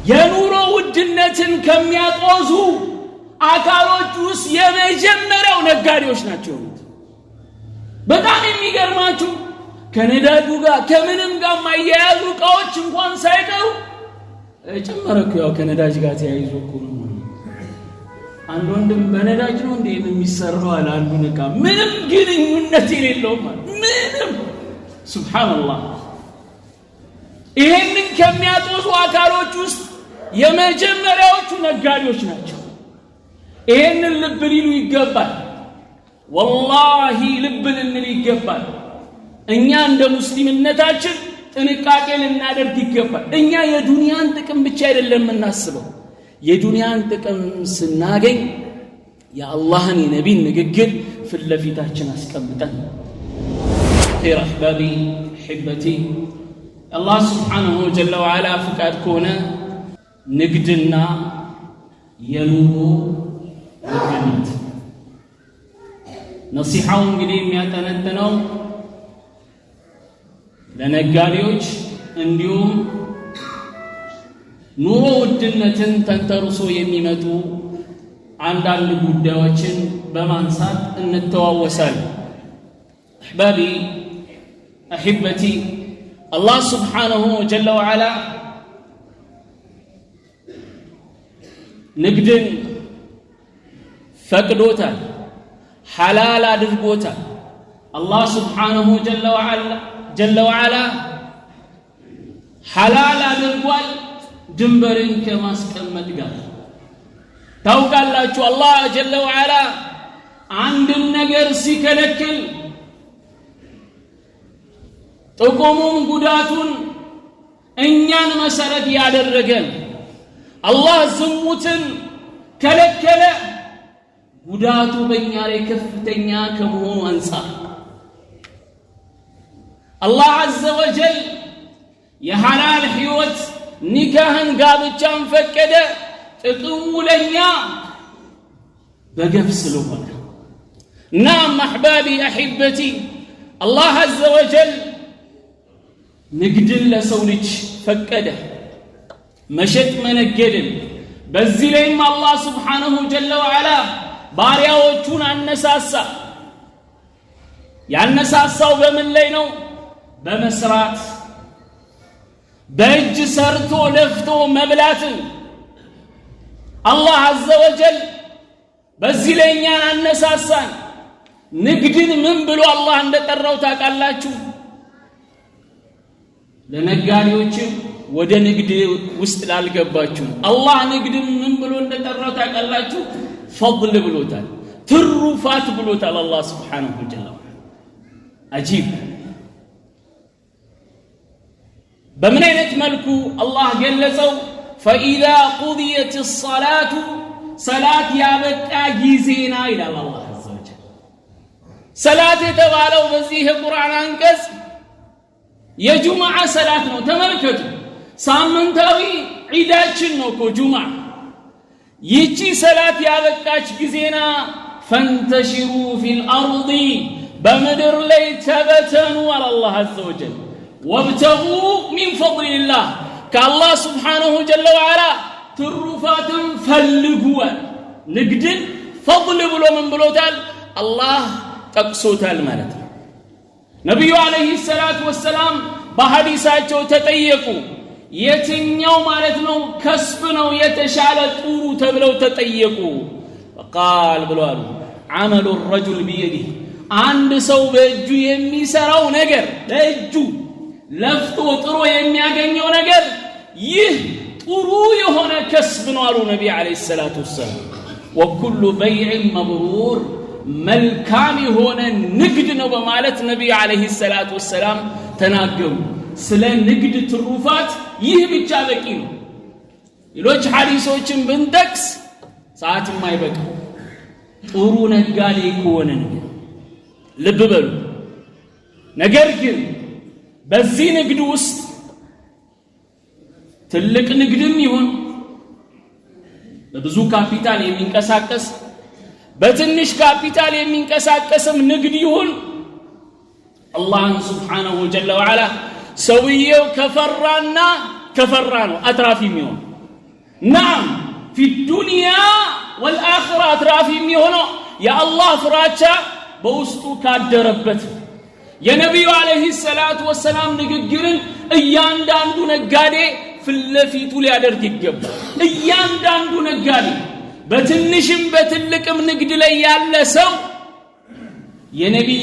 የኑሮ ውድነትን ከሚያጦዙ አካሎች ውስጥ የመጀመሪያው ነጋዴዎች ናቸው። በጣም የሚገርማችሁ ከነዳጁ ጋር ከምንም ጋር ማያያዙ ዕቃዎች እንኳን ሳይቀሩ ጨመረኩ። ያው ከነዳጅ ጋር ተያይዞ እኮ ነው። አንድ ወንድም በነዳጅ ነው እንዴ የሚሰራው አለ። አንዱ ዕቃ ምንም ግንኙነት የሌለው ማለት ምንም ሱብሃንአላህ። ይሄንን ከሚያጦዙ አካሎች ውስጥ የመጀመሪያዎቹ ነጋዴዎች ናቸው። ይሄንን ልብ ሊሉ ይገባል። ወላሂ ልብ ልንል ይገባል። እኛ እንደ ሙስሊምነታችን ጥንቃቄ ልናደርግ ይገባል። እኛ የዱንያን ጥቅም ብቻ አይደለም የምናስበው። የዱንያን ጥቅም ስናገኝ የአላህን የነቢን ንግግር ፊት ለፊታችን አስቀምጠን ኸይር አህባቢ ሒበቲ አላህ ስብሓንሁ ጀለ ወዓላ ፍቃድ ከሆነ ንግድና የኑሮ ውድነት ነሲሐው እንግዲህ የሚያጠነጥነው ለነጋዴዎች እንዲሁም ኑሮ ውድነትን ተንተርሶ የሚመጡ አንዳንድ ጉዳዮችን በማንሳት እንተዋወሳለን። አሕባቢ አሕበቲ አላህ ስብሓንሁ ጀለ ወዓላ ንግድን ፈቅዶታል፣ ሐላል አድርጎታል። አላህ ስብሓንሁ ጀለ ወዓላ ሐላል አድርጓል ድንበርን ከማስቀመጥ ጋር። ታውቃላችሁ አላህ ጀለ ወዓላ አንድን ነገር ሲከለክል ጥቅሙን ጉዳቱን እኛን መሰረት ያደረገን። አላህ ዝሙትን ከለከለ ጉዳቱ በእኛ ላይ ከፍተኛ ከመሆኑ አንፃር አላህ ዐዘ ወጀል የሐላል ሕይወት ኒካህን ጋብቻን ፈቀደ ጥቅሙ ለኛ በገፍ ስለሆነ። ናም አሕባቢ አሕበቲ አላህ ዐዘ ወጀል ንግድን ለሰው ልጅ ፈቀደ፣ መሸጥ መነገድን። በዚህ ላይም አላህ ስብሓንሁ ጀለ ወዓላ ባሪያዎቹን አነሳሳ። ያነሳሳው በምን ላይ ነው? በመስራት በእጅ ሰርቶ ለፍቶ መብላትን። አላህ ዐዘ ወጀል በዚህ ላይ እኛን አነሳሳን። ንግድን ምን ብሎ አላህ እንደጠራው ታውቃላችሁ? ለነጋዴዎችም ወደ ንግድ ውስጥ ላልገባችሁ አላህ ንግድን ምን ብሎ እንደጠራው ታውቃላችሁ? ፈضል ብሎታል፣ ትሩፋት ብሎታል አላህ ስብሓንሁ ጀለ ወዓላ። አጂብ! በምን አይነት መልኩ አላህ ገለጸው? ፈኢዛ ቁድየት ሰላቱ ሰላት ያበቃ ጊዜና ይላል አላህ ዐዘ ወጀል። ሰላት የተባለው በዚህ የቁርአን አንቀጽ የጁምዓ ሰላት ነው። ተመልከቱ፣ ሳምንታዊ ዒዳችን ነው እኮ ጁምዓ። ይቺ ሰላት ያበቃች ጊዜና ፈንተሽሩ ፊል አርዲ በምድር ላይ ተበተኑ አለ አላህ ዐዘ ወጀል። ወብተጉ ሚን ፈድሊላህ ከአላህ ስብሓንሁ ጀለ ወዓላ ትሩፋትን ፈልጉዋል። ንግድን ፈضል ብሎ ምን ብሎታል? አላህ ጠቅሶታል ማለት ነው። ነቢዩ ዓለይሂ ሰላቱ ወሰላም በሐዲሳቸው ተጠየቁ። የትኛው ማለት ነው ከስብ ነው የተሻለ ጥሩ ተብለው ተጠየቁ። ቃል ብለዋል ዐመሉ ረጁል ቢየዲህ አንድ ሰው በእጁ የሚሰራው ነገር በእጁ ለፍቶ ጥሮ የሚያገኘው ነገር ይህ ጥሩ የሆነ ከስብ ነው አሉ ነቢ ዓለይሂ ሰላቱ ወሰላም። ወኩሉ በይዕን መብሩር መልካም የሆነ ንግድ ነው በማለት ነቢ ዓለይሂ ሰላቱ ወሰላም ተናገሩ። ስለ ንግድ ትሩፋት ይህ ብቻ በቂ ነው። ሌሎች ሐዲሶችን ብንጠቅስ ሰዓትም አይበቃ። ጥሩ ነጋዴ ከሆነ ነገር ልብ በሉ። ነገር ግን በዚህ ንግድ ውስጥ ትልቅ ንግድም ይሁን በብዙ ካፒታል የሚንቀሳቀስ በትንሽ ካፒታል የሚንቀሳቀስም ንግድ ይሁን አላህን ሱብሓነሁ ጀለ ወዓላ ሰውየው ከፈራ ነው አትራፊ የሚሆን። نعم في الدنيا والآخرة أترافي ميهونو يا الله فراتشا بوستو كادربت يا نبي عليه الصلاة والسلام نقرن ايان داندو نقادي في اللفيتو ليادرك الجب ايان داندو نقادي بتنشم بتلكم نقد ليال سو يا نبي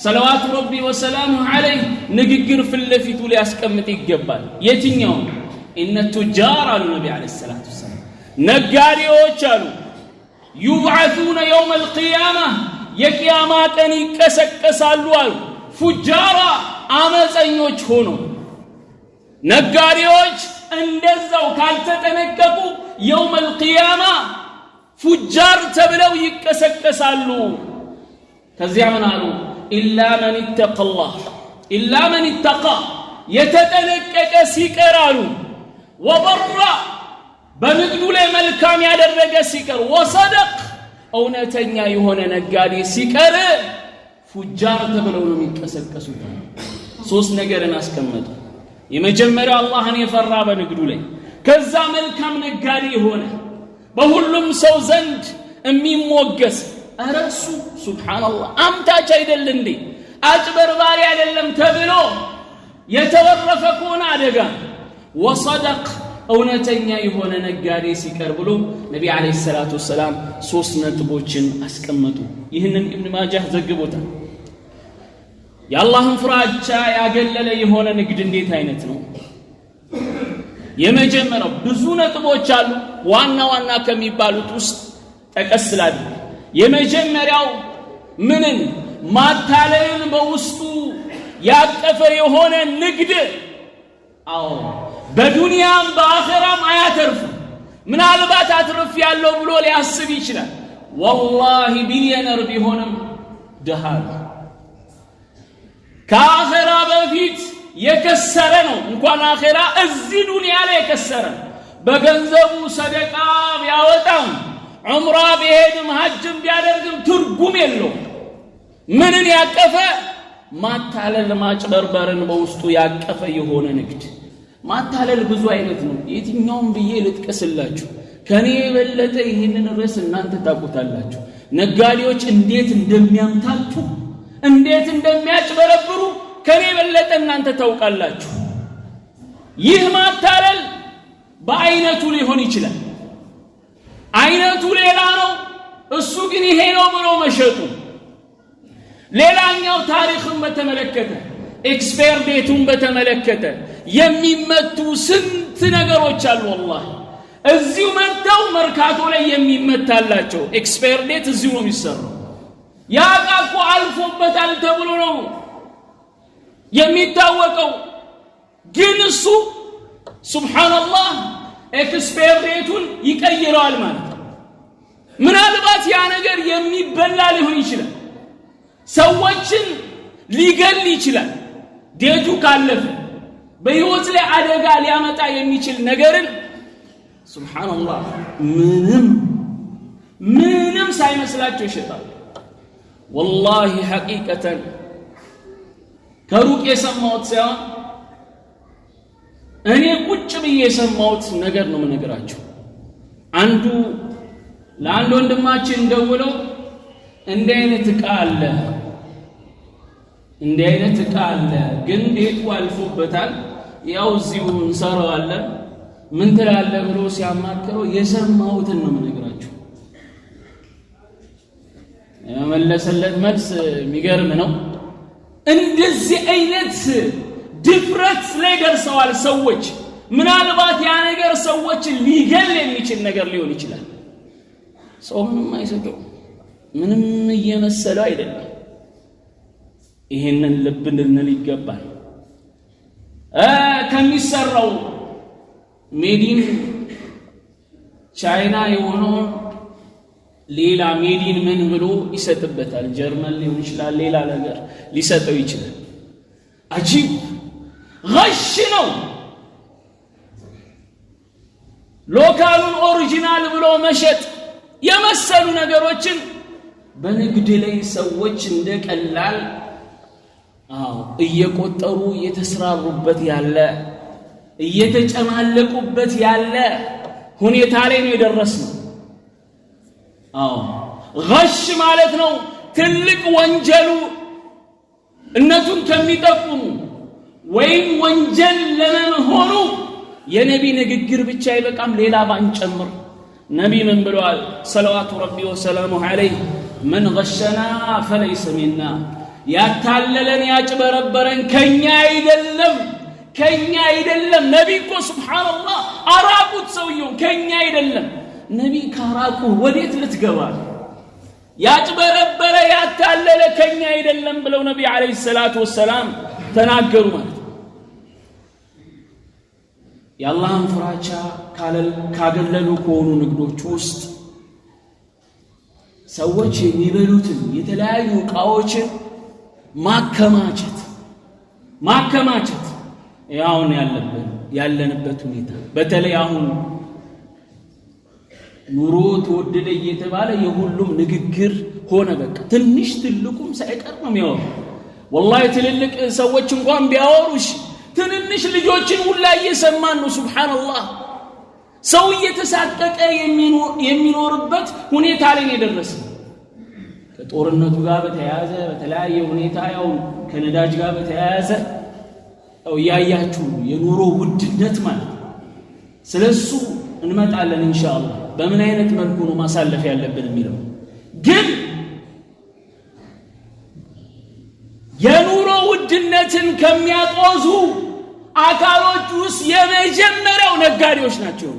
صلوات ربي وسلامه عليه نقر في اللفيتو لياسكمت الجبال يتنيوم إن التجار النبي عليه الصلاة والسلام نقاري وشالو يبعثون يوم القيامة يكيامات أن يكسكسالوا فجارا አመፀኞች ሆኖ ነጋሪዎች እንደዛው ካልተጠነቀቁ يوم القيامة فجار ተብለው ይከሰከሳሉ ከዚያ ምን አሉ إلا من اتقى የተጠነቀቀ ሲቀራሉ وبر በንግዱ ላይ መልካም ያደረገ ሲቀር وصدق እውነተኛ የሆነ ነጋዴ ሲቀር ፉጃር ተብለው ነው የሚከሰከሱት ሶስት ነገርን አስቀመጡ የመጀመሪያው አላህን የፈራ በንግዱ ላይ ከዛ መልካም ነጋዴ ሆነ በሁሉም ሰው ዘንድ የሚሞገስ አረሱ ሱብሃንአላህ አምታች አይደል እንዴ አጭበርባሪ አይደለም ተብሎ የተወረፈ ከሆነ አደጋ وصدق እውነተኛ የሆነ ነጋዴ ሲቀር ብሎ ነብይ አለይሂ ሰላቱ ወሰለም ሶስት ነጥቦችን አስቀመጡ ይህንን ኢብኑ ማጃህ ዘግቦታል የአላህን ፍራቻ ያገለለ የሆነ ንግድ እንዴት አይነት ነው የመጀመሪያው ብዙ ነጥቦች አሉ ዋና ከሚባሉት ውስጥ ተቀስላል የመጀመሪያው ምንን ማታለልን በውስጡ ያቀፈ የሆነ ንግድ አዎ በዱንያም በአኺራም አያተርፍ ምናልባት አትርፍ ያለው ብሎ ሊያስብ ይችላል والله ቢሊየነር ቢሆንም ደሃ ከአኺራ በፊት የከሰረ ነው እንኳን አኺራ እዚህ ዱንያ ላይ የከሰረ በገንዘቡ ሰደቃ ቢያወጣም ዑምራ ቢሄድም ሐጅም ቢያደርግም ትርጉም የለው ምንን ያቀፈ ማታለል ማጭበርበርን በውስጡ ያቀፈ የሆነ ንግድ ማታለል ብዙ አይነት ነው የትኛውም ብዬ ልጥቀስላችሁ ከኔ የበለጠ ይሄንን ርዕስ እናንተ ታውቁታላችሁ ነጋዴዎች እንዴት እንደሚያምታቱ እንዴት እንደሚያጭበረብሩ ከኔ የበለጠ እናንተ ታውቃላችሁ ይህ ማታለል በአይነቱ ሊሆን ይችላል አይነቱ ሌላ ነው እሱ ግን ይሄ ነው ብሎ መሸጡ ሌላኛው ታሪክን በተመለከተ ኤክስፓየር ዴቱን በተመለከተ የሚመቱ ስንት ነገሮች አሉ والله እዚሁ መጣው መርካቶ ላይ የሚመታላቸው ኤክስፓየር ዴት እዚሁ ነው የሚሰራው ያቃቁ አልፎበታል ተብሎ ነው የሚታወቀው ግን እሱ ሱብሃንአላህ ኤክስፓየር ዴቱን ይቀይራል ማለት ምናልባት ያ ነገር የሚበላ ሊሆን ይችላል ሰዎችን ሊገል ይችላል ዴቱ ካለፈ በህይወት ላይ አደጋ ሊያመጣ የሚችል ነገርን ሱብሃንአላህ ምንም ሳይመስላቸው ይሸጣል والله حقيقة ከሩቅ የሰማሁት ሳይሆን እኔ ቁጭ ብዬ የሰማሁት ነገር ነው የምነግራችሁ አንዱ ለአንድ ወንድማችን ደውለው እንደ አይነት ዕቃ አለ ግን ዴቱ አልፎበታል ያው እዚሁ እንሰራዋለን ምን ትላለህ ብሎ ሲያማክረው የሰማሁትን ነው የምነግራችሁ የመለሰለት መልስ የሚገርም ነው እንደዚህ አይነት ድፍረት ላይ ደርሰዋል ሰዎች ምናልባት ያ ነገር ሰዎችን ሊገል የሚችል ነገር ሊሆን ይችላል ሰው ምንም አይሰጠው ምንም እየመሰለው አይደለም ይሄንን ልብ እንድንል ይገባል ከሚሰራው ሜዲን ቻይና የሆነው ሌላ ሜዲን ምን ብሎ ይሰጥበታል ጀርመን ሊሆን ይችላል ሌላ ነገር ሊሰጠው ይችላል አጂብ غش ነው ሎካሉን ኦሪጂናል ብሎ መሸጥ የመሰሉ ነገሮችን በንግድ ላይ ሰዎች እንደቀላል እየቆጠሩ እየተስራሩበት ያለ እየተጨማለቁበት ያለ ሁኔታ ላይ ነው የደረስነው። አዎ غش ማለት ነው ትልቅ ወንጀሉ እነቱን ከሚጠቁሙ ወይም ወንጀል ለመሆኑ የነቢ ንግግር ብቻ ይበቃም ሌላ ባንጨምር። ነቢ ምን ብለዋል? ሰለዋቱ ረቢ ወሰላሙ ዐለይሂ መን غشና فليس منا ያታለለን ያጭበረበረን ከኛ አይደለም ከኛ አይደለም። ነቢ እኮ ሱብሃንአላህ አራቁት ሰውየው ከኛ አይደለም። ነቢ ካራቁ ወዴት ልትገባ? ያጭበረበረ ያታለለ ከኛ አይደለም ብለው ነቢ አለይሂ ሰላቱ ወሰላም ተናገሩ ማለት ነው። የአላህን ፍራቻ ካገለሉ ከሆኑ ንግዶች ውስጥ ሰዎች የሚበሉትን የተለያዩ ዕቃዎችን ማከማቸት ያውን ያለንበት ሁኔታ በተለይ አሁን ኑሮ ተወደደ እየተባለ የሁሉም ንግግር ሆነ። በቃ ትንሽ ትልቁም ሳይቀር ነው የሚያወሩ። ወላሂ ትልልቅ ሰዎች እንኳን ቢያወሩሽ ትንንሽ ልጆችን ሁላ እየሰማን ነው። ሱብሃንአላህ ሰው እየተሳቀቀ የሚኖርበት ሁኔታ ላይ ነው የደረሰው። ከጦርነቱ ጋር በተያያዘ በተለያየ ሁኔታ ያው ከነዳጅ ጋር በተያያዘ ያው ያያችሁ የኑሮ ውድነት ማለት ስለሱ እንመጣለን ኢንሻአላህ። በምን አይነት መልኩ ነው ማሳለፍ ያለብን የሚለው ግን የኑሮ ውድነትን ከሚያጦዙ አካሎች ውስጥ የመጀመሪያው ነጋዴዎች ናቸው።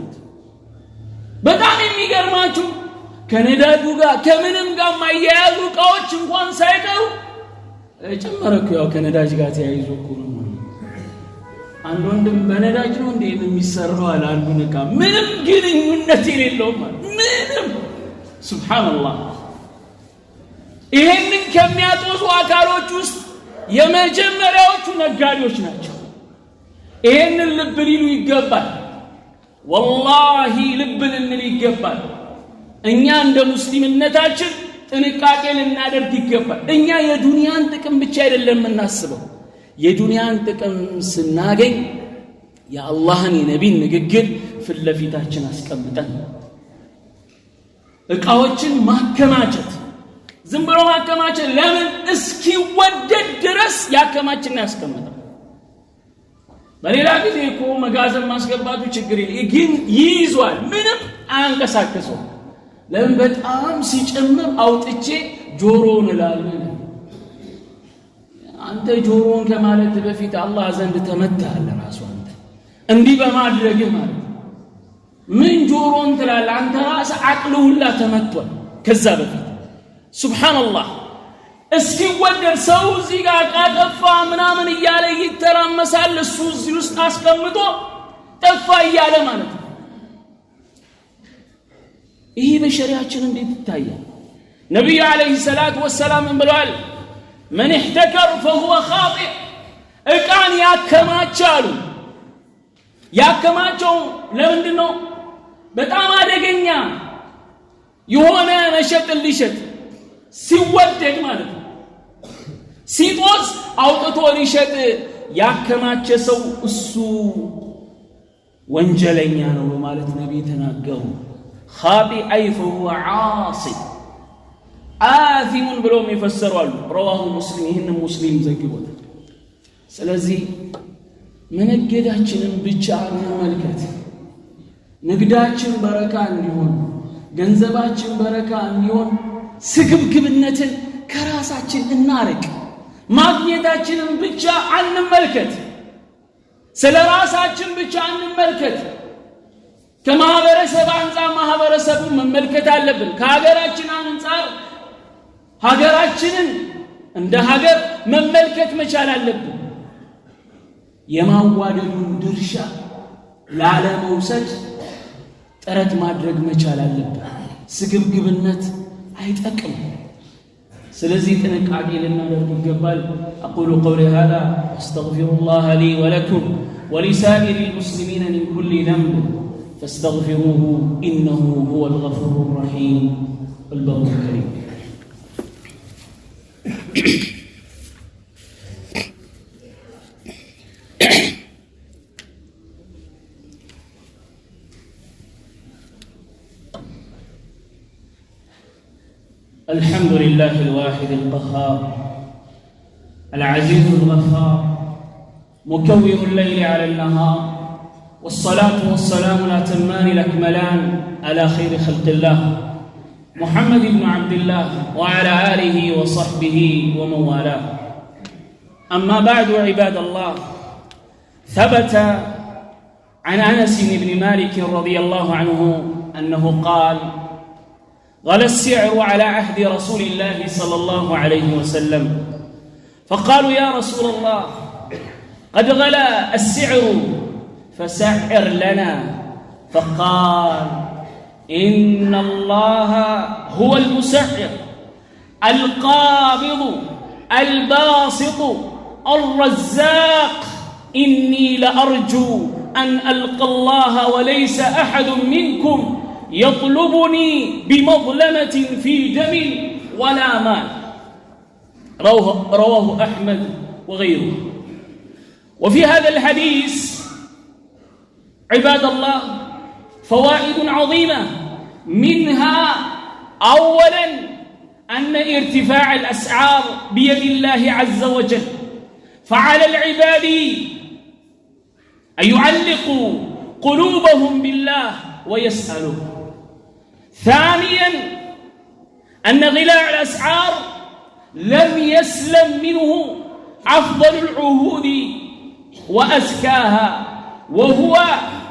በጣም የሚገርማችሁ ከነዳጁ ጋር ከምንም ጋር ማያያዙ ዕቃዎች እንኳን ሳይቀሩ ጨመረኩ። ያው ከነዳጅ ጋር ተያይዞ እኮ ነው። አንድ ወንድም በነዳጅ ነው እንዴ የሚሰራው አለ። አንዱ ዕቃ ምንም ግንኙነት የሌለው ማለት ምንም ሱብሃንአላህ። ይሄንን ከሚያጦዙ አካሎች ውስጥ የመጀመሪያዎቹ ነጋዴዎች ናቸው። ይሄንን ልብ ሊሉ ይገባል። ወላሂ ልብ ልንል ይገባል። እኛ እንደ ሙስሊምነታችን ጥንቃቄ ልናደርግ ይገባል። እኛ የዱንያን ጥቅም ብቻ አይደለም የምናስበው። የዱንያን ጥቅም ስናገኝ የአላህን የነቢን ንግግር ፊት ለፊታችን አስቀምጠን ዕቃዎችን ማከማቸት፣ ዝም ብሎ ማከማቸት ለምን እስኪወደድ ድረስ ያከማችና ያስቀምጣል። በሌላ ጊዜ እኮ መጋዘን ማስገባቱ ችግር የለም፣ ግን ይይዟል፣ ምንም አያንቀሳቅሰው። ለምን በጣም ሲጨምር አውጥቼ ጆሮውን እላለሁ። አንተ ጆሮውን ከማለት በፊት አላህ ዘንድ ተመታለ ራሱ አንተ እንዲህ በማድረግ ማለት ምን ጆሮን ትላለህ? አንተ ራስህ አቅሉ ሁላ ተመቷል ከዛ በፊት ሱብሃንአላህ። እስኪወደድ ሰው እዚህ ጋር ጠፋ ምናምን እያለ ይተራመሳል። እሱ እዚህ ውስጥ አስቀምጦ ጠፋ እያለ ማለት ነው። ይሄ በሸሪዓችን እንዴት ይታያል? ነብዩ አለይሂ ሰላቱ ወሰላም ብለዋል من احتكر فهو خاطئ። ዕቃን ያከማቻሉ። ያከማቸው ለምንድን ነው? በጣም አደገኛ የሆነ መሸጥ ሊሸጥ ሲወደድ ማለት ነው። ሲጦስ አውጥቶ ሊሸጥ ያከማቸ ሰው እሱ ወንጀለኛ ነው በማለት ነብይ ተናገሩ። خاطئ أي فهو عاصي آثم ብሎም ይፈሰሩ አሉ። رواه مسلم ይህን ሙስሊም ዘግቦታል። ስለዚህ መነገዳችንን ብቻ እንመልከት። ንግዳችን በረካ እንዲሆን፣ ገንዘባችን በረካ እንዲሆን ስግብግብነትን ከራሳችን እናርቅ። ማግኘታችንን ብቻ አንመልከት። ስለ ራሳችን ብቻ አንመልከት። ከማህበረሰብ አንፃር ማህበረሰቡን መመልከት አለብን። ከሀገራችን አንፃር ሀገራችንን እንደ ሀገር መመልከት መቻል አለብን። የማዋደዱን ድርሻ ላለመውሰድ ጥረት ማድረግ መቻል አለብን። ስግብግብነት አይጠቅም። ስለዚህ ጥንቃቄ ልናደርግ ይገባል። أقول قولي هذا واستغفر الله لي ولكم ولسائر المسلمين من كل ذنب فاستغفروه إنه هو الغفور الرحيم والبر الكريم. الحمد لله الواحد القهار العزيز الغفار مكور الليل على النهار والصلاة والسلام الأتمان الأكملان على خير خلق الله محمد بن عبد الله وعلى آله وصحبه ومن والاه أما بعد عباد الله ثبت عن أنس بن مالك رضي الله عنه أنه قال غلا السعر على عهد رسول الله صلى الله عليه وسلم فقالوا يا رسول الله قد غلا السعر فسعر لنا فقال إن الله هو المسعر القابض الباسط الرزاق إني لأرجو أن ألقى الله وليس أحد منكم يطلبني بمظلمة في دم ولا مال رواه أحمد وغيره. وفي هذا الحديث عباد الله فوائد عظيمة منها أولا أن ارتفاع الأسعار بيد الله عز وجل فعلى العباد أن يعلقوا قلوبهم بالله ويسألوا. ثانيا أن غلاء الأسعار لم يسلم منه أفضل العهود وأزكاها وهو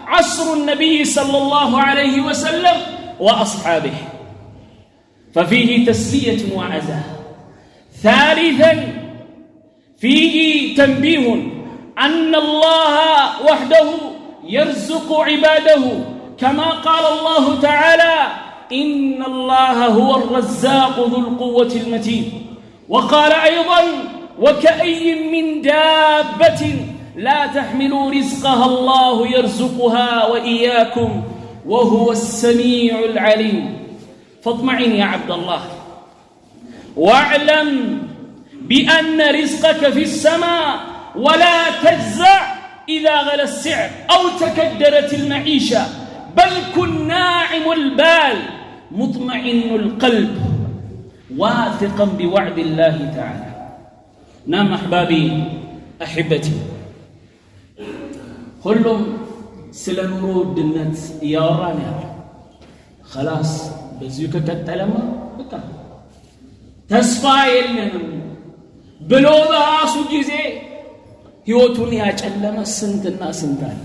عصر النبي صلى الله عليه وسلم وأصحابه ففيه تسلية وعزاء. ثالثا فيه تنبيه أن الله وحده يرزق عباده كما قال الله تعالى إن الله هو الرزاق ذو القوة المتين. وقال أيضا وكأي من دابة لا تحملوا رزقها الله يرزقها وإياكم وهو السميع العليم. فاطمئن يا عبد الله واعلم بأن رزقك في السماء ولا تجزع إذا غلا السعر أو تكدرت المعيشة بل كن ناعم البال مطمئن القلب واثقا بوعد الله تعالى. نعم أحبابي أحبتي كلهم سلنورو الدنت ياوراني خلاص بزيك كتلما بقى تسفى يلنم بلو براسو جزي هيوتون ياጨለመ سنتنا سنتال.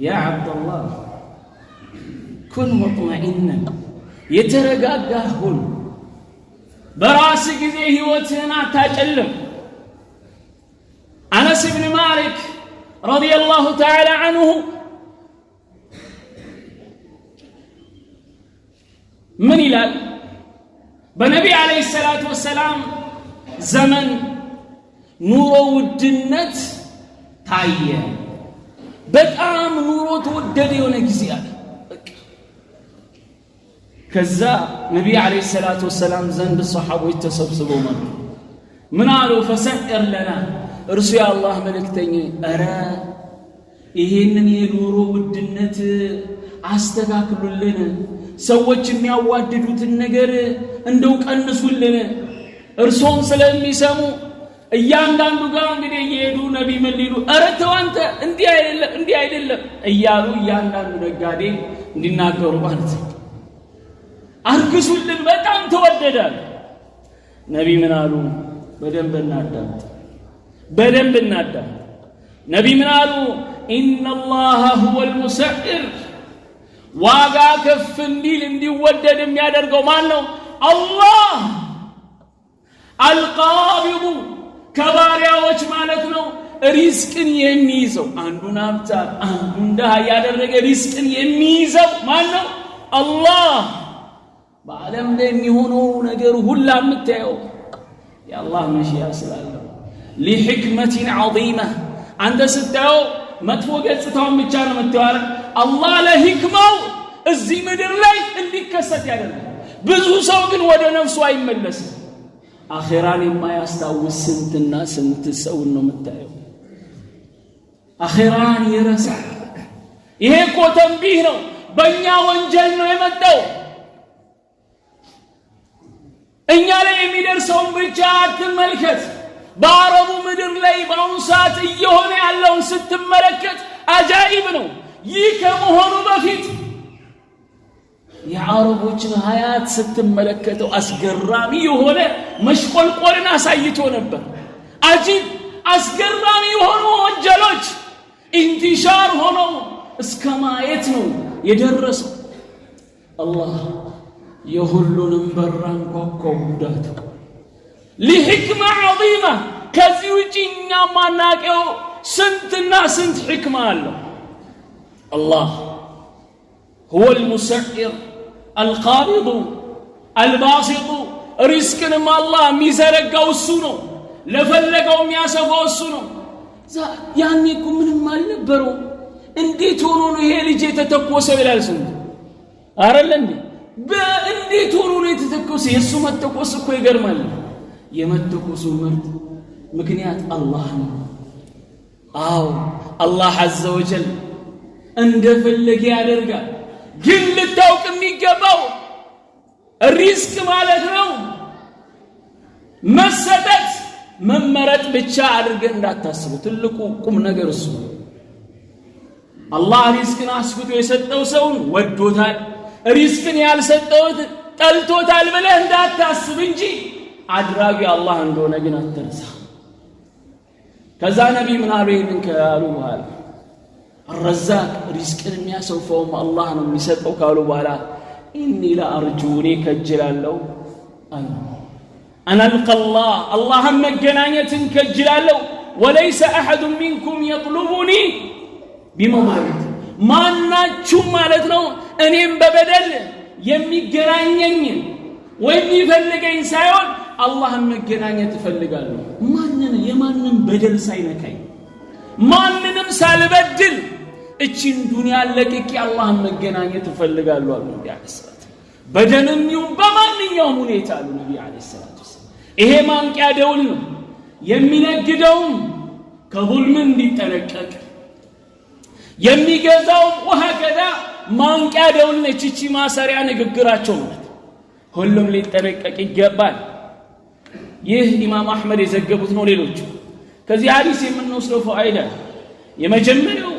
يا عبد الله كن مطمئنا يترغاغاهون براس جزي هيوتنا تاጨلم. أنس بن مالك رضي الله تعالى عنه من إلال بنبي عليه الصلاة والسلام زمن نورو الدنت تاية بتأم نورو توددي ونكزيادة كذا نبي عليه الصلاة والسلام زند الصحابة يتسبسبوا من قالوا فسعر لنا رسول الله ملكتني أرى إهنن ينورو الدنت አስተካክሉልን ሰዎች የሚያዋድዱት ነገር እንደው ቀንሱልን እርሶም ስለሚሰሙ እያንዳንዱ ጋር እንግዲህ እየሄዱ ነብይ ምን ሊሉ አረ ተው አንተ እንዲህ አይደለም እያሉ እያንዳንዱ ነጋዴ እንዲናገሩ ማለት አርክሱልን በጣም ተወደዳል። ነብይ ምን አሉ? በደንብ እናዳምጥ ነብይ ምን አሉ? ኢነላህ ሁወል ሙሰዕር ዋጋ ከፍ እንዲል እንዲወደድ የሚያደርገው ማን ነው? አላህ አልቃቢዱ ከባሪያዎች ማለት ነው ሪዝቅን የሚይዘው አንዱን ሀብታም አንዱን ድሃ ያደረገ ሪዝቅን የሚይዘው ማን ነው? አላህ። በዓለም ላይ የሚሆነው ነገር ሁላ የምታየው የአላህ መሽያ ስላለው ሊሕክመቲን ዐዚማ አንተ ስታየው መጥፎ ገጽታውን ብቻ ነው የምታየው። አላህ ለሂክማው እዚህ ምድር ላይ እንዲከሰት ያደርጋል። ብዙ ሰው ግን ወደ ነፍሱ አይመለስም። አኺራን የማያስታውስ ስንትና ስንት ሰው ነው የምታየው አኺራን ይረሳል። ይሄ እኮ ተንቢህ ነው፣ በእኛ ወንጀል ነው የመጣው። እኛ ላይ የሚደርሰውን ብቻ አትመልከት በአረቡ ምድር ላይ በአሁኑ ሰዓት እየሆነ ያለውን ስትመለከት አጃኢብ ነው ይህ ከመሆኑ በፊት የአረቦችን ሀያት ስትመለከተው አስገራሚ የሆነ መሽቆልቆልን አሳይቶ ነበር አጂብ አስገራሚ የሆኑ ወንጀሎች ኢንቲሻር ሆነው እስከ ማየት ነው የደረሰው አላህ የሁሉንም በራን ቋቋው ጉዳቱ ለሕክማ ዐዚማ ከዚህ ውጪ እኛ ማናቀው ስንትና ስንት ሕክማ አለው አላህ هو المسعر القابض الباسط رزقنا الله ሚዘረጋው እሱ ነው ለፈለገው የሚያሰፋው እሱ ነው ያኔ እኮ ምንም አልነበረው እንዴት ሆኖ ነው ይሄ ልጅ የተተኮሰው ይላል ስንት አይደል እንዴ በእንዴት ሆኖ ነው የተተኮሰው የሱ መተኮስ እኮ ይገርማል የመተኮሱ ምርጥ ምክንያት አላህ ነው አው አላህ عز وجل እንደፈለገ ያደርጋል ግን ልታውቅ የሚገባው ሪስክ ማለት ነው መሰጠት መመረጥ ብቻ አድርገን እንዳታስቡ ትልቁ ቁም ነገር እሱ አላህ ሪስክን አስፍቶ የሰጠው ሰውን ወዶታል ሪስክን ያልሰጠው ጠልቶታል ብለህ እንዳታስብ እንጂ አድራጊ አላህ እንደሆነ ግን አትርሳ ከዛ ነብይ ምን አሉኝ ካሉ በኋላ الرزاق رزقን የሚያሰፋው አላህ ነው የሚሰጠው ካሉ በኋላ إني لأرجوني كجلالو أنا ألقى الله مجنانية كجلالو وليس أحد منكم يطلبني بمضرب ما ناتشو مالتنا أنيم ببدل يمي جرانيين ويمي فلقين سايون الله مجنانية تفلقالو مانن يمانن بدل ساينكاي ماننم سالبدل እቺን ዱንያ ለቅቄ አላህ መገናኘት ተፈልጋለሁ አሉ ነብዩ አለይሂ ሰላቱ በደንም ይሁን በማንኛውም ሁኔታ አሉ ነብዩ አለይሂ ሰላቱ ይሄ ማንቂያ ደውል ነው የሚነግደው ከظلم እንዲጠነቀቅ የሚገዛው ወሀከዳ ማንቂያ ደውል ነች እቺ ማሰሪያ ንግግራቸው ነው ሁሉም ሊጠነቀቅ ይገባል ይህ ኢማም አህመድ የዘገቡት ነው ሌሎች ከዚህ ሐዲስ የምንወስደው ፋይዳ የመጀመሪያው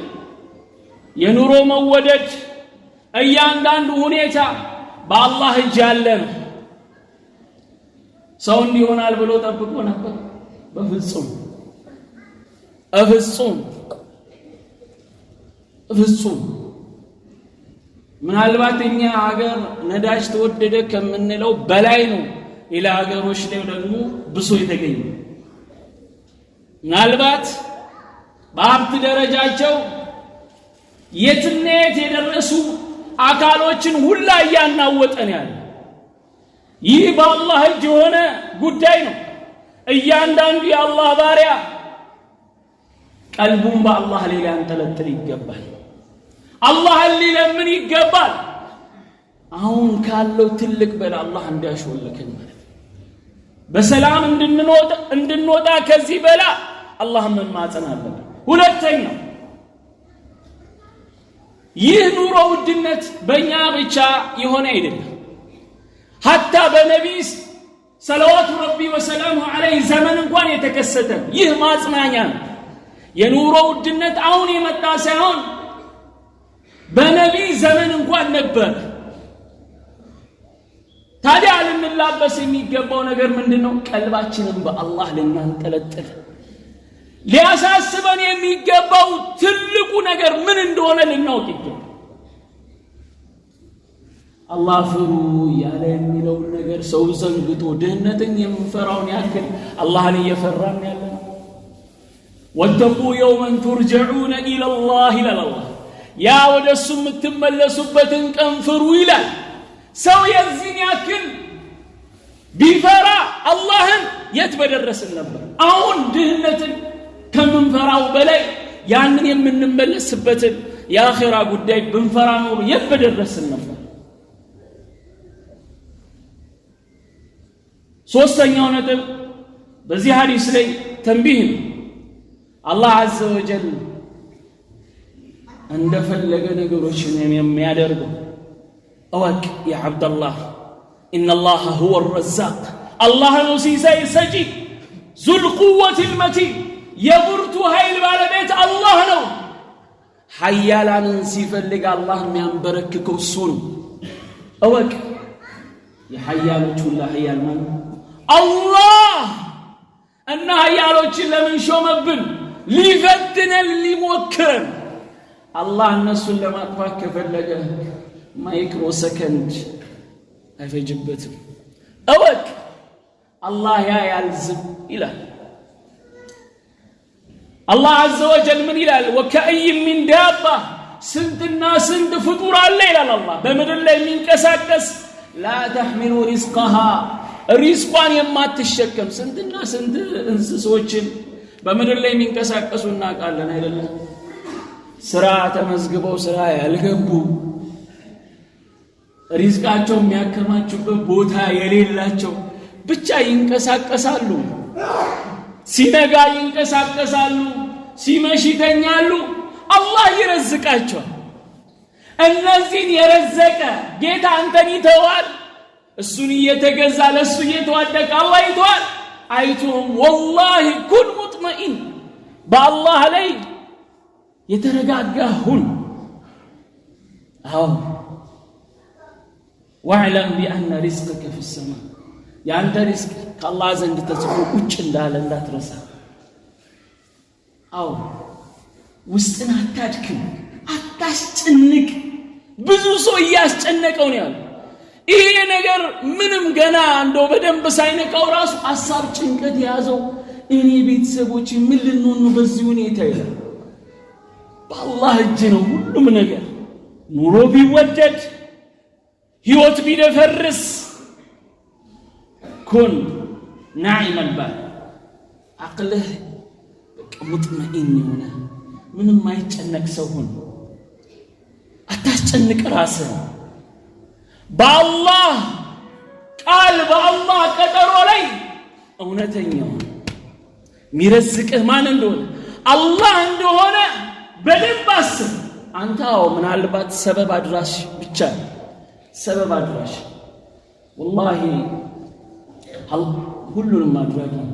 የኑሮ መወደድ እያንዳንዱ ሁኔታ በአላህ እጅ ያለ ነው ሰው እንዲሆናል ብሎ ጠብቆ ነበር በፍጹም ምናልባት እኛ ሀገር ነዳጅ ተወደደ ከምንለው በላይ ነው ሌላ ሀገሮች ላይ ደግሞ ብሶ የተገኘ ምናልባት በሀብት ደረጃቸው የትነት የደረሱ አካሎችን ሁላ ያናወጠን ያለ ይህ በአላህ እጅ ሆነ ጉዳይ ነው እያንዳንዱ የአላህ ባሪያ ቀልቡን በአላህ ላይ ያንጠለጥል ይገባል አላህ ሊለምን ይገባል አሁን ካለው ትልቅ በላ አላህ እንዲያሾልከን ማለት በሰላም እንድንወጣ ከዚህ በላ አላህ መማጸን አለበት ሁለተኛው ይህ ኑሮ ውድነት በእኛ ብቻ የሆነ አይደለም حتى በነብይ ሰለዋቱ ረቢ ወሰላሙ ዐለይሂ ዘመን እንኳን የተከሰተ ይህ ማጽናኛ የኑሮ ውድነት አሁን የመጣ ሳይሆን በነብይ ዘመን እንኳን ነበር ታዲያ ልንላበስ የሚገባው ነገር ምንድነው ቀልባችንን በአላህ ልናንጠለጥል ሊያሳስበን የሚገባው ትልቁ ነገር ምን እንደሆነ ልናውቅ ይገባል አላህ ፍሩ ያለ የሚለው ነገር ሰው ዘንግቶ ድህነትን የምንፈራውን ያክል አላህን እየፈራን ያለ ወተቁ የውመን ترجعون الى الله لله ያ ወደሱ የምትመለሱበትን ቀን ፍሩ ይላል ሰው የዚህን ያክል ቢፈራ አላህን የት በደረስን ነበር አሁን ድህነትን ከምንፈራው በላይ ያንን የምንመለስበትን የአኺራ ጉዳይ ብንፈራ ነው የት በደረስን ነበር ሶስተኛው ነጥብ በዚህ ሐዲስ ላይ ተንቢህ አላህ عز وجل እንደፈለገ ነገሮችን የሚያደርገው እወቅ ያ አብደላህ إن الله هو الرزاق الله نسيسي سجي ذو القوة المتين يبرت هايل بالبيت الله نو حيالا نسيفلق الله ميانبرككو السون أوك يا حيالو الله حيال من الله أن حيالو من شو مبن ليفتنا اللي موكرن الله الناس لما أطفاك فلقه مايكرو سكند في جبته أوك الله يا يلزم إله الله عز وجل من إله وكأي من دابة سند الناس سند فطور الليل الله بمدر الله من كساكس لا تحملوا رزقها رزقان يما تشكم سند الناس سند انسسوچن بمدر الله من كساكسونا قال لنا إله سراعة مزقبو سراعة يلقبو ሪዝቃቸው የሚያከማቹበት ቦታ የሌላቸው ብቻ ይንቀሳቀሳሉ ሲነጋ ይንቀሳቀሳሉ ሲመሽ ይተኛሉ አላህ ይረዝቃቸዋል እነዚህን የረዘቀ ጌታ አንተን ይተዋል እሱን እየተገዛ ለሱ እየተዋደቀ አላህ ይተዋል አይቶም ወላሂ ኩን ሙጥመኢን በአላህ ላይ የተረጋጋ ሁን አዎ واعلم بأن رزقك في السماء يعني أنت رزق كالله زند تسفو وش اندال لا ترسى أو وستنا تادكم أتاشتنك بزوسو ياشتنك أونيال إيه نجر منم جنا عنده بدم بساينك أو راسه أصاب تنكت يازو إني بيتسبوتي من النون بزيوني تايلا بالله الجنو من نجر نورو بيودد هيوت بيدفرس كن ناعم البال عقله مطمئن هنا من ما يتشنك سوهن أتشنك راسه بالله قال بالله قدر علي اونتين يوم ميرزقه مان እንደሆነ الله እንደሆነ በደንብ አስብ አንተው ምናልባት ሰበብ አድራሽ ብቻ سبب أدراش والله كلنا ما أدراكين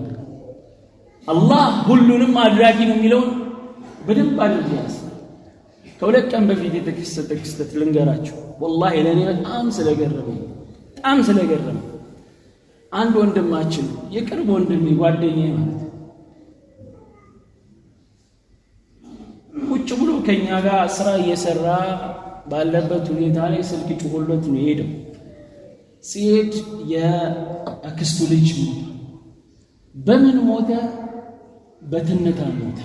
الله كلنا ما أدراكين وميلون بدم بعد الجهاز كولك كم بفيدي تكست لنجراچو والله لاني أمس لجرب عند وندم ماشين يكرب وندم يقعدني ማለት ቁጭ ብሎ ከኛ ጋር ስራ እየሰራ ባለበት ሁኔታ ላይ ስልክ ጮሆለት ነው ሄደው ሲሄድ የአክስቱ ልጅ በምን ሞተ በትንታ ሞተ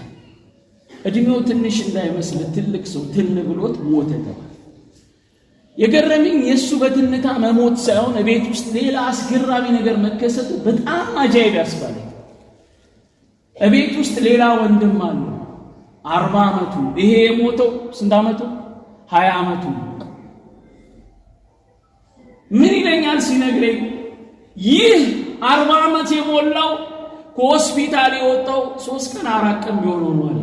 እድሜው ትንሽ እንዳይመስል ትልቅ ሰው ትን ብሎት ሞተ የገረመኝ የሱ በትንታ መሞት ሳይሆን ቤት ውስጥ ሌላ አስገራሚ ነገር መከሰቱ በጣም አጃይብ ያስባል ቤት ውስጥ ሌላ ወንድም አለ 40 አመቱ ይሄ የሞተው ስንት አመቱ 20 አመቱ ምን ይለኛል ሲነግረኝ ይህ 40 አመት የሞላው ከሆስፒታል የወጣው 3 ቀን 4 ቀን ቢሆነው ነው አለ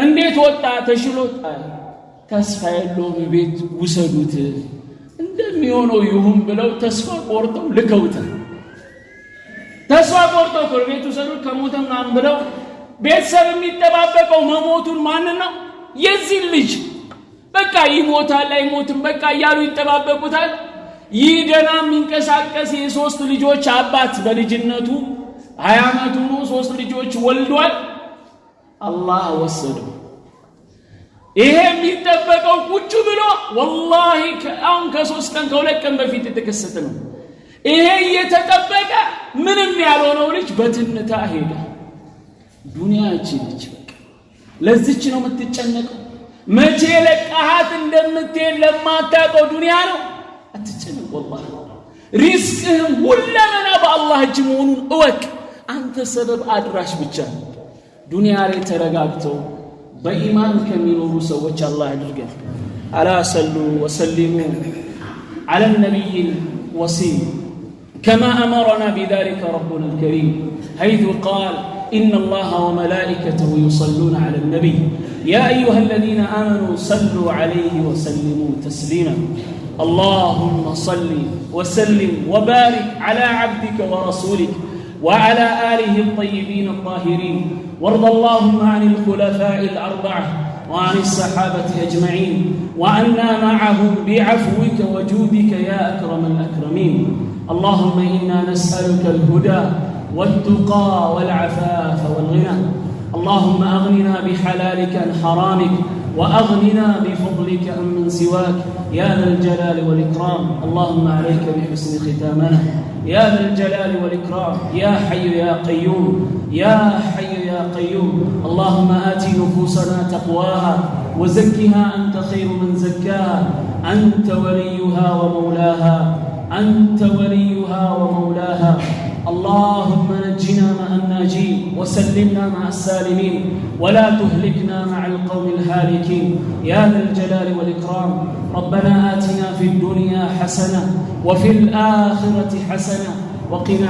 እንዴት ወጣ ተሽሎት ተስፋ የለውም ቤት ውሰዱት እንደሚሆነው ይሁን ብለው ተስፋ ቆርጠው ልከውታል ተስፋ ቆርጠው ከቤት ውሰዱት ከሞተም ማን ብለው ቤተሰብ የሚጠባበቀው መሞቱን ማን ነው የዚህ ልጅ በቃ ይሞታል አይሞትም በቃ ያሉ ይተባበቁታል ይደና የሚንቀሳቀስ የሶስት ልጆች አባት በልጅነቱ 20 አመቱ ነው 3 ልጆች ወልዷል አላህ ወሰደው ይሄ የሚጠበቀው ቁጭ ብሎ ወላሂ አሁን ከ3 ቀን ከ2 ቀን በፊት የተከሰተ ነው ይሄ እየተጠበቀ ምንም ያልሆነው ልጅ በትንታ ሄደ ዱንያችን ልጅ በቃ ለዚች ነው የምትጨነቀው መቼ ለቃሃት እንደምትሄድ ለማታውቀው ዱንያ ነው አትጨነቅ والله ሪዝቅህም ሁለመና በአላህ እጅ መሆኑን እወቅ አንተ ሰበብ አድራሽ ብቻ ዱንያ ላይ ተረጋግተው በኢማን ከሚኖሩ ሰዎች አላህ ያድርገን አላ ሰሉ ወሰሊሙ على النبي الوصي كما أمرنا بذلك ربنا الكريم حيث قال إن الله وملائكته يصلون على النبي يا أيها الذين آمنوا صلوا عليه وسلموا تسليما اللهم صل وسلم وبارك على عبدك ورسولك وعلى آله الطيبين الطاهرين، وارض اللهم عن الخلفاء الأربعة وعن الصحابة أجمعين، وعنا معهم بعفوك وجودك يا أكرم الأكرمين. اللهم إنا نسألك الهدى والتقى والعفاف والغنى. اللهم أغننا بحلالك عن حرامك، وأغننا بفضلك عمن سواك يا ذا الجلال والإكرام. اللهم عليك بحسن ختامنا يا ذا الجلال والإكرام، يا حي يا قيوم، يا حي يا قيوم. اللهم آت نفوسنا تقواها وزكها أنت خير من زكاها، أنت وليها ومولاها، أنت وليها ومولاها. اللهم نجنا مع الناجين وسلمنا مع السالمين، ولا تهلكنا مع القوم الهالكين يا ذا الجلال والإكرام. ربنا آتنا في الدنيا حسنة وفي الآخرة حسنة وقنا